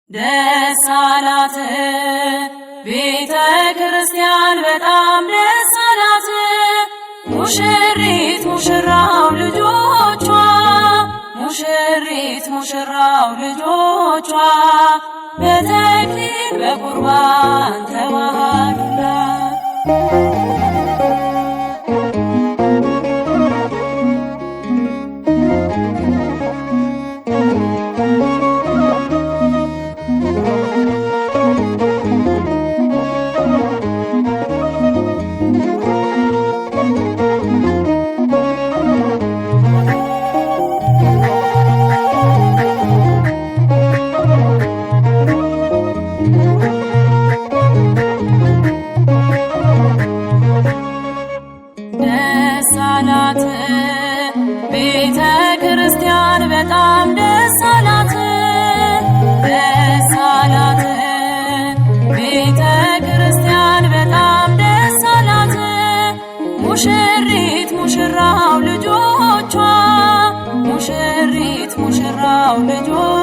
ደስ አላት ቤተ ክርስቲያን በጣም ደስ አላት። ሙሽሪት ሙሽራው ልጆቿ ሙሽሪት ሙሽራው ልጆቿ በተክሊል በቁርባን ተዋሃዱላት። ደስ አላት ቤተ ክርስቲያን በጣም ደስ አላት። ደስ አላት ቤተ ክርስቲያን በጣም ደስ አላት። ሙሽሪት ሙሽራው ልጆቿ ሙሽሪት ሙሽራው ልጆቿ